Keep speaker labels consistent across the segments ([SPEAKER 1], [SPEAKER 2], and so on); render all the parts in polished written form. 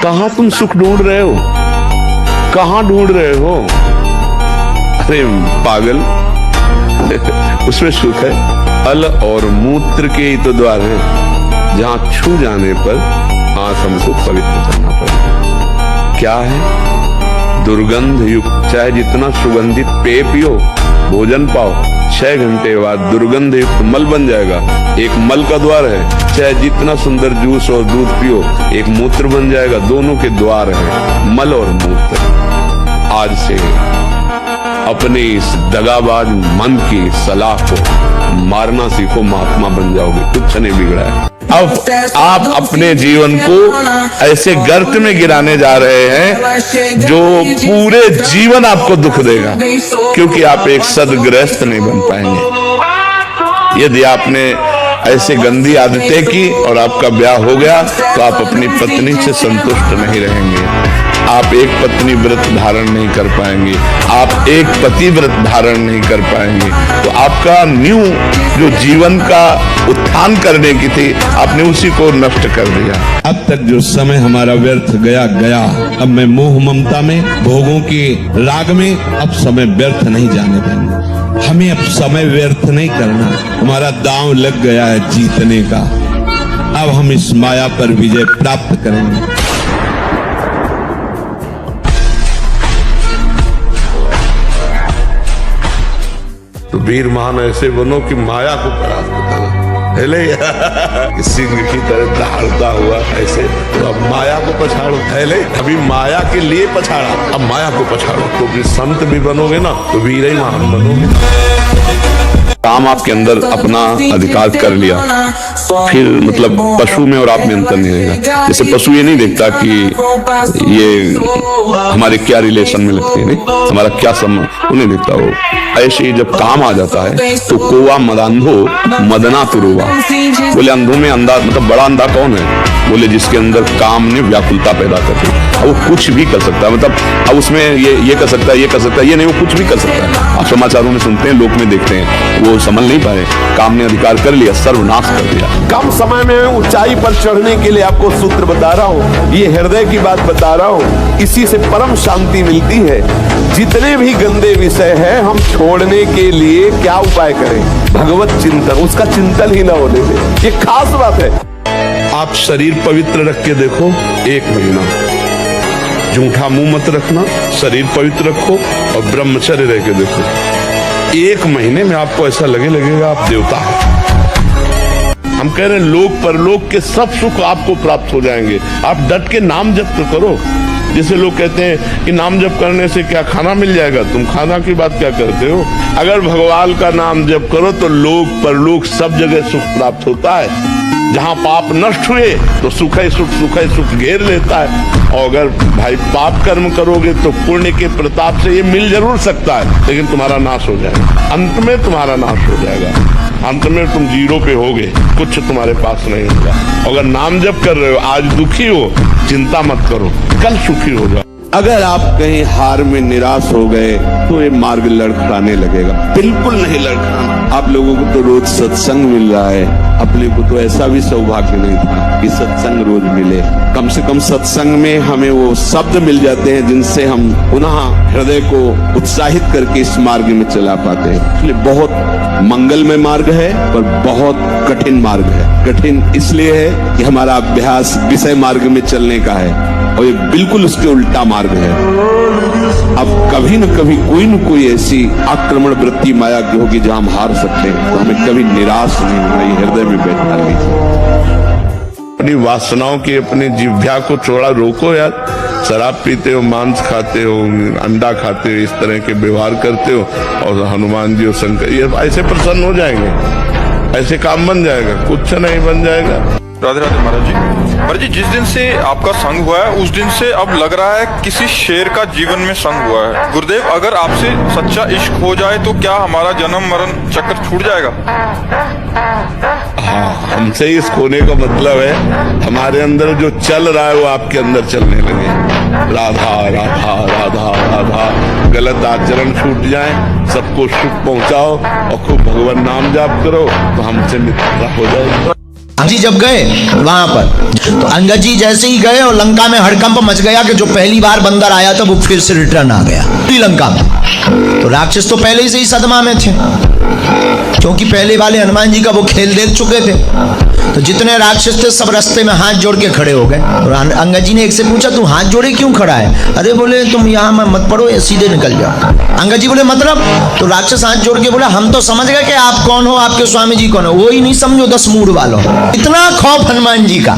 [SPEAKER 1] कहां तुम सुख ढूंढ रहे हो, कहां ढूंढ रहे हो? अरे पागल, उसमें सुख है। अल और मूत्र के ही तो द्वार है, जहां छू जाने पर हाथ हमको पवित्र करना पड़ेगा। क्या है? दुर्गंध युक्त, चाहे जितना सुगंधित पेय पियो, भोजन पाओ, 6 घंटे बाद दुर्गंध युक्त मल बन जाएगा। एक मल का द्वार है, चाहे जितना सुंदर जूस और दूध पियो, एक मूत्र बन जाएगा। दोनों के द्वार है, मल और मूत्र। आज से अपने इस दगाबाज मन की सलाह को मारना सीखो, महात्मा बन जाओगे, कुछ नहीं बिगड़ा है। अब आप अपने जीवन को ऐसे गर्त में गिराने जा रहे हैं जो पूरे जीवन आपको दुख देगा, क्योंकि आप एक सदगृहस्थ नहीं बन पाएंगे। यदि आपने ऐसे गंदी आदतें की और आपका ब्याह हो गया तो आप अपनी पत्नी से संतुष्ट नहीं रहेंगे। आप एक पत्नी व्रत धारण नहीं कर पाएंगे, आप एक पति व्रत धारण नहीं कर पाएंगे। तो आपका न्यू जो जीवन का उत्थान करने की थी, आपने उसी को नष्ट कर दिया। अब तक जो समय हमारा व्यर्थ गया गया। अब मैं मोह ममता में, भोगों के राग में अब समय व्यर्थ नहीं जाने देंगे। हमें अब समय व्यर्थ नहीं करना। हमारा दांव लग गया है जीतने का। अब हम इस माया पर विजय प्राप्त करेंगे। तो वीर महान ऐसे बनो कि माया को परास्त करो। सिंह की तरह दहाड़ता हुआ ऐसे, तो अब माया को पछाड़ो। पहले अभी माया के लिए पछाड़ा, अब माया को पछाड़ो। तो भी संत भी बनोगे ना तो वीर ही महान बनोगे। काम आपके अंदर अपना अधिकार कर लिया, फिर मतलब पशु में और आप में अंतर नहीं रहेगा। जैसे पशु ये नहीं देखता कि ये हमारे क्या रिलेशन में लगते हैं, नहीं हमारा क्या संबंध, वो नहीं देखता। वो ऐसे ही जब काम आ जाता है तो कोवा मदांधो मदना तुरुवा। बोले अंधों में अंधा, मतलब बड़ा अंधा कौन है? बोले जिसके अंदर काम ने व्याकुलता पैदा कर दी। अब वो कुछ भी कर सकता है, मतलब अब उसमें ये कर सकता है, ये कर सकता है, ये नहीं, वो कुछ भी कर सकता है। आप समाचारों में सुनते हैं, लोक में देखते हैं, वो समझ नहीं पाए, काम ने अधिकार कर लिया, सर्वनाश कर दिया।
[SPEAKER 2] कम समय में ऊंचाई पर चढ़ने के लिए आपको सूत्र बता रहा हूँ, ये हृदय की बात बता रहा हूँ। इसी से परम शांति मिलती है। जितने भी गंदे विषय हैं, हम छोड़ने के लिए क्या उपाय करें? भगवत चिंतन, उसका चिंतन ही ना होने दें। ये खास बात है।
[SPEAKER 1] आप शरीर पवित्र रख के देखो, 1 महीना झूठा मुंह मत रखना, शरीर पवित्र रखो और ब्रह्मचर्य रह के देखो। 1 महीने में आपको ऐसा लगेगा आप देवता हैं। हम कह रहे हैं लोक परलोक के सब सुख आपको प्राप्त हो जाएंगे। आप डट के नाम जप तो करो। जैसे लोग कहते हैं कि नाम जप करने से क्या खाना मिल जाएगा, तुम खाना की बात क्या करते हो? अगर भगवान का नाम जप करो तो लोक परलोक सब जगह सुख प्राप्त होता है। जहां पाप नष्ट हुए तो सुख ही सुख घेर लेता है। और अगर भाई पाप कर्म करोगे तो पुण्य के प्रताप से ये मिल जरूर सकता है, लेकिन तुम्हारा नाश हो जाएगा। अंत में तुम्हारा नाश हो जाएगा। अंत में तुम जीरो पे होगे, कुछ तुम्हारे पास नहीं होगा। अगर नाम जप कर रहे हो, आज दुखी हो, चिंता मत करो, कल सुखी हो जाओ। अगर आप कहीं हार में निराश हो गए तो ये मार्ग लड़खड़ाने लगेगा। बिल्कुल नहीं लड़खड़ाना। आप लोगों को तो रोज सत्संग मिल रहा है, अपने को तो ऐसा भी सौभाग्य नहीं था कि सत्संग रोज मिले। कम से कम सत्संग में हमें वो शब्द मिल जाते हैं जिनसे हम पुनः हृदय को उत्साहित करके इस मार्ग में चला पाते हैं। इसलिए बहुत मंगलमय मार्ग है पर बहुत कठिन मार्ग है। कठिन इसलिए है कि हमारा अभ्यास विषय मार्ग में चलने का है और ये बिल्कुल उसके उल्टा मार्ग है। अब कभी न कभी कोई न कोई ऐसी आक्रमण वृत्ति माया की होगी जहां हम हार सकते हैं, तो हमें कभी निराश नहीं होना, ये हृदय में बैठा लीजिए। अपनी वासनाओं की, अपनी जिह्वा को थोड़ा रोको यार। शराब पीते हो, मांस खाते हो, अंडा खाते हो, इस तरह के व्यवहार करते हो और हनुमान जी और शंकर ये ऐसे प्रसन्न हो जाएंगे, ऐसे काम बन जाएगा, कुछ नहीं बन जाएगा।
[SPEAKER 3] राधे राधे महाराज जी। महाराज जी, जिस दिन से आपका संग हुआ है उस दिन से अब लग रहा है किसी शेर का जीवन में संग हुआ है। गुरुदेव, अगर आपसे सच्चा इश्क हो जाए तो क्या हमारा जन्म मरण चक्कर छूट जाएगा?
[SPEAKER 1] हाँ, हमसे इस खोने का मतलब है हमारे अंदर जो चल रहा है वो आपके अंदर चलने लगे। राधा राधा राधा राधा, गलत आचरण छूट जाए, सबको सुख पहुंचाओ और खूब भगवान नाम जाप करो तो हमसे मित्रता हो जाएगी।
[SPEAKER 4] जी जब गए वहां पर तो अंगद जी जैसे ही गए और लंका में हड़कंप मच गया कि जो पहली बार बंदर आया था वो फिर से रिटर्न आ गया श्रीलंका में। तो राक्षस तो पहले से ही सदमा में थे, क्योंकि पहले वाले हनुमान जी का वो खेल देख चुके थे। तो जितने राक्षस थे सब रास्ते में हाथ जोड़ के खड़े हो गए। और अंगद जी ने एक से पूछा तू हाथ जोड़े क्यों खड़ा है? अरे बोले तुम यहाँ मत पड़ो, ये सीधे निकल जाओ। अंगद जी बोले मतलब? तो राक्षस हाथ जोड़ के बोला हम तो समझ गए कि आप कौन हो, आपके स्वामी जी कौन हो, वो ही नहीं समझो 10 मूड वालों। इतना खौफ हनुमान जी का।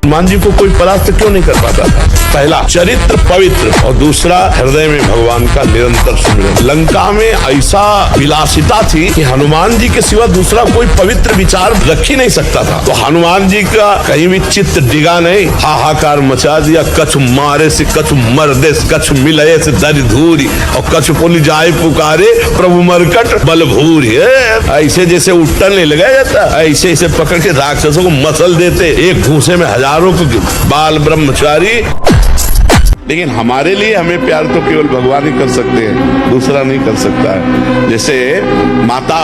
[SPEAKER 1] हनुमान जी को कोई परास्त क्यों नहीं कर पाता था? पहला चरित्र पवित्र और दूसरा हृदय में भगवान का निरंतर सुमिरन। लंका में ऐसा विलासिता थी कि हनुमान जी के सिवा दूसरा कोई पवित्र विचार रख ही नहीं सकता था। तो हनुमान जी का कहीं भी चित्त डिगा नहीं, हाहाकार मचा दिया। कछु मारे से कछु मर्दे से कछु मिलए से दर धूरी और कछु पुल जाए पुकारे प्रभु मरकट बल भूरी। ऐसे जैसे उट्टन नहीं लगाया जाता, ऐसे ऐसे पकड़ के राक्षसों को मसल देते, एक घूसे में हजारों को बाल ब्रह्मचारी। लेकिन हमारे लिए हमें प्यार तो केवल भगवान ही कर सकते हैं, दूसरा नहीं कर सकता है। जैसे माता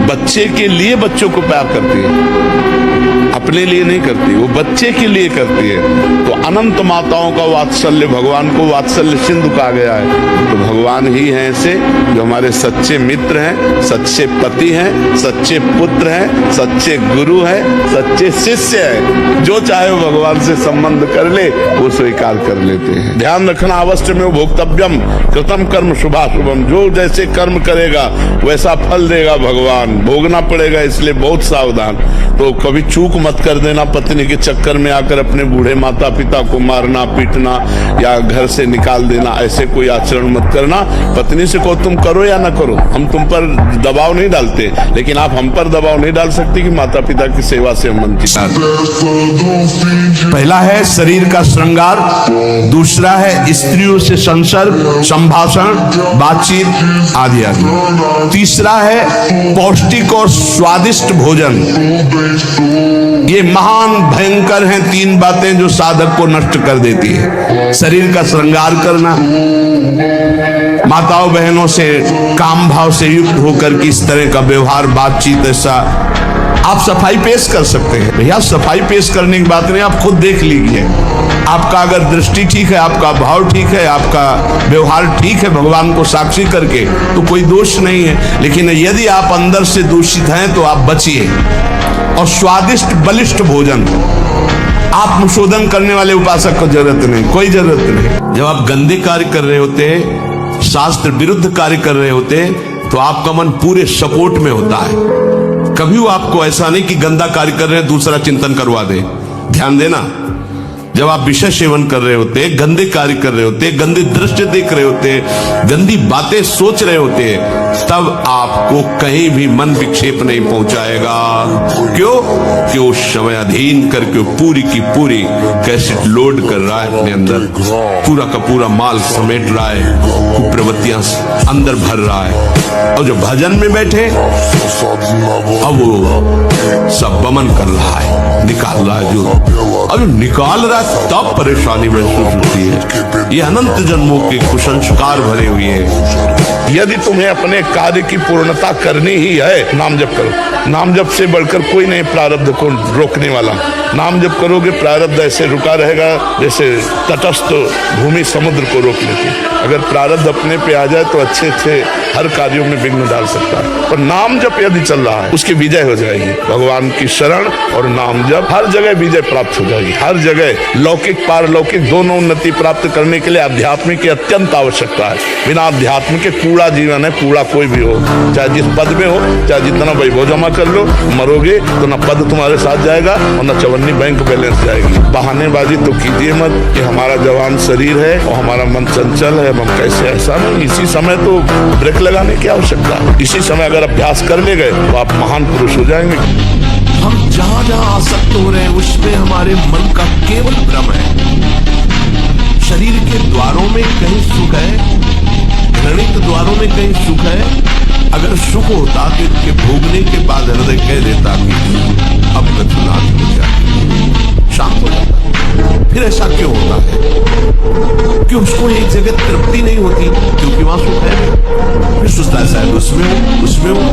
[SPEAKER 1] बच्चे के लिए बच्चों को प्यार करती है, अपने लिए नहीं करती, वो बच्चे के लिए करती है। तो अनंत माताओं का वात्सल्य, भगवान को वात्सल्य सिंधु कहा गया है। तो भगवान ही हैं ऐसे जो हमारे सच्चे मित्र हैं, सच्चे पति हैं, सच्चे पुत्र हैं, सच्चे गुरु हैं, सच्चे शिष्य हैं। जो चाहे वो भगवान से संबंध कर ले वो स्वीकार कर लेते हैं। ध्यान रखना अवश्य में भोक्तव्यम कृतम कर्म शुभाशुभम। जो जैसे कर्म करेगा वैसा फल देगा भगवान, भोगना पड़ेगा, इसलिए बहुत सावधान। तो कभी चूक मत कर देना, पत्नी के चक्कर में आकर अपने बूढ़े माता पिता को मारना पीटना या घर से निकाल देना, ऐसे कोई आचरण मत करना। पत्नी से को तुम करो या ना करो, हम तुम पर दबाव नहीं डालते, लेकिन आप हम पर दबाव नहीं डाल सकते कि माता पिता की सेवा से हम वंचित हैं। पहला है शरीर का श्रृंगार, दूसरा है स्त्रियों से संसर्ग, संभाषण, बातचीत आदि आदि। तीसरा है पौष्टिक और स्वादिष्ट भोजन। ये महान भयंकर हैं 3 बातें जो साधक को नष्ट कर देती है। शरीर का श्रृंगार करना, माताओं बहनों से काम भाव से युक्त होकर किस तरह का व्यवहार बातचीत, ऐसा आप सफाई पेश कर सकते हैं। भैया सफाई पेश करने की बात नहीं, आप खुद देख लीजिए। आपका अगर दृष्टि ठीक है, आपका भाव ठीक है, आपका व्यवहार ठीक है भगवान को साक्षी करके, तो कोई दोष नहीं है। लेकिन यदि आप अंदर से दूषित हैं तो आप बचिए। और स्वादिष्ट बलिष्ठ भोजन, आत्मशोधन करने वाले उपासक को जरूरत नहीं, कोई जरूरत नहीं। जब आप गंदे कार्य कर रहे होते, शास्त्र विरुद्ध कार्य कर रहे होते, तो आपका मन पूरे सपोर्ट में होता है। कभी वो आपको ऐसा नहीं कि गंदा कार्य कर रहे हैं दूसरा चिंतन करवा दे। ध्यान देना, जब आप विषय सेवन कर रहे होते, गंदे कार्य कर रहे होते, गंदे दृश्य देख रहे होते, गंदी बातें सोच रहे होते, तब आपको कहीं भी मन विक्षेप नहीं पहुंचाएगा। क्यों? कि उस समय अधीन करके पूरी की पूरी कैसेट लोड कर रहा है अपने अंदर, पूरा का पूरा माल समेट रहा है, कुप्रवृत्तियां अंदर भर रहा है। और जो भजन में बैठे अब वो सब बमन कर रहा है, निकाल रहा है। जो अब निकाल रहा है तब परेशानी महसूस होती है। ये अनंत जन्मों के कुसंस्कार भरे हुए हैं। यदि तुम्हें अपने कार्य की पूर्णता करनी ही है, नाम जप करो। नाम जप से बढ़कर कोई नहीं प्रारब्ध को रोकने वाला। नाम जप करोगे, प्रारब्ध ऐसे रुका रहेगा जैसे तटस्थ भूमि समुद्र को रोक लेती। अगर प्रारब्ध अपने पे आ जाए तो अच्छे अच्छे हर कार्यों में विघ्न डाल सकता है। पर नाम जप यदि चल रहा है, उसकी विजय हो जाएगी। भगवान की शरण और नाम जप, हर जगह विजय प्राप्त हो जाएगी। हर जगह लौकिक पारलौकिक दोनों उन्नति प्राप्त करने के लिए आध्यात्मिक की अत्यंत आवश्यकता है। बिना आध्यात्मिक के कूड़ा जीवन है, कूड़ा कोई भी हो, चाहे जिस पद में हो, चाहे जितना वैभव जमा कर लो, मरोगे तो न पद तुम्हारे साथ जाएगा और न चवन्नी बैंक बैलेंस जाएगी। बहानेबाजी तो कीजिए मत कि हमारा जवान शरीर है और हमारा मन चंचल है, हम कैसे, ऐसा नहीं। इसी समय तो ब्रेक लगाने की आवश्यकता है। इसी समय अगर अभ्यास कर ले गए तो आप महान पुरुष हो जाएंगे।
[SPEAKER 2] हम जहां जहां आसक्त हो रहे हैं उसमें हमारे मन का केवल भ्रम है। शरीर के द्वारों में कहीं सुख है, घृणित द्वारों में कहीं सुख है। अगर सुख होता तो इसके भोगने के बाद हृदय कह देता कि अब मैं चुनाव हो जाए। शांत हो जाता है। फिर ऐसा क्यों होता है कि उसको एक जगह तृप्ति नहीं होती? क्योंकि वहां सुख है नहीं। फिर सोचता है शायद उसमें हूं।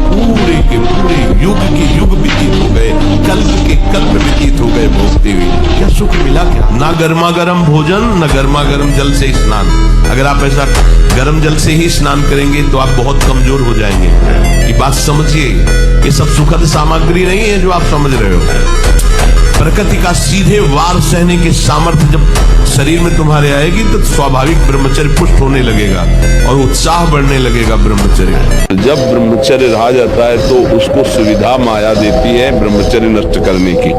[SPEAKER 2] पूरे के पूरे युग के युग व्यतीत हो गए, कल्प के कल्प व्यतीत हो गए भोगते हुए। क्या सुख मिला? क्या ना गर्मा गर्म भोजन, ना गर्मा गर्म जल से स्नान। अगर आप ऐसा गर्म जल से ही स्नान करेंगे तो आप बहुत कमजोर हो जाएंगे। ये बात समझिए, ये सब सुखद सामग्री नहीं है जो आप समझ रहे हो। प्रकृति का सीधे वार सहने की सामर्थ्य जब शरीर में तुम्हारे आएगी तो स्वाभाविक ब्रह्मचर्य पुष्ट होने लगेगा और उत्साह बढ़ने लगेगा ब्रह्मचर्य।
[SPEAKER 1] जब ब्रह्मचर्य रहा जाता है तो उसको सुविधा माया देती है ब्रह्मचर्य नष्ट करने की।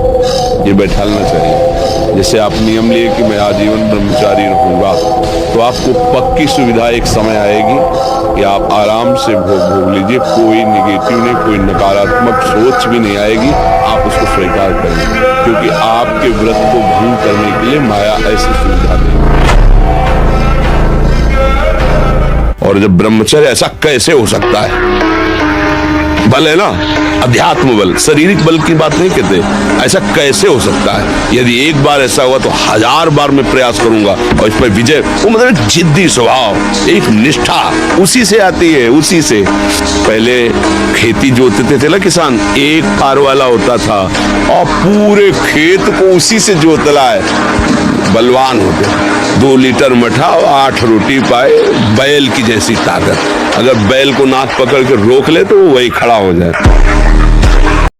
[SPEAKER 1] ये बैठालना चाहिए। जैसे आप नियम लिए कि मैं आजीवन ब्रह्मचारी रहूंगा, तो आपको पक्की सुविधा एक समय आएगी कि आप आराम से भोग लीजिए। कोई निगेटिव नहीं, कोई नकारात्मक सोच भी नहीं आएगी। आप उसको स्वीकार करेंगे, क्योंकि आपके व्रत को भंग करने के लिए माया ऐसी सुविधा देगी। और जब ब्रह्मचर्य, ऐसा कैसे हो सकता है? बल है ना, अध्यात्म बल, शारीरिक बल की बात नहीं कहते। ऐसा कैसे हो सकता है? यदि एक बार ऐसा हुआ तो 1000 बार मैं प्रयास करूंगा और इस पर विजय। वो मतलब जिद्दी स्वभाव, एक निष्ठा उसी से आती है। उसी से पहले खेती जोतते थे ना किसान, एक कार वाला होता था और पूरे खेत को उसी से जोतला है। बलवान होते, 2 लीटर मठा और 8 रोटी पाए, बैल की जैसी ताकत। अगर बैल को नाक पकड़ के रोक ले तो वो वही खड़ा हो जाए।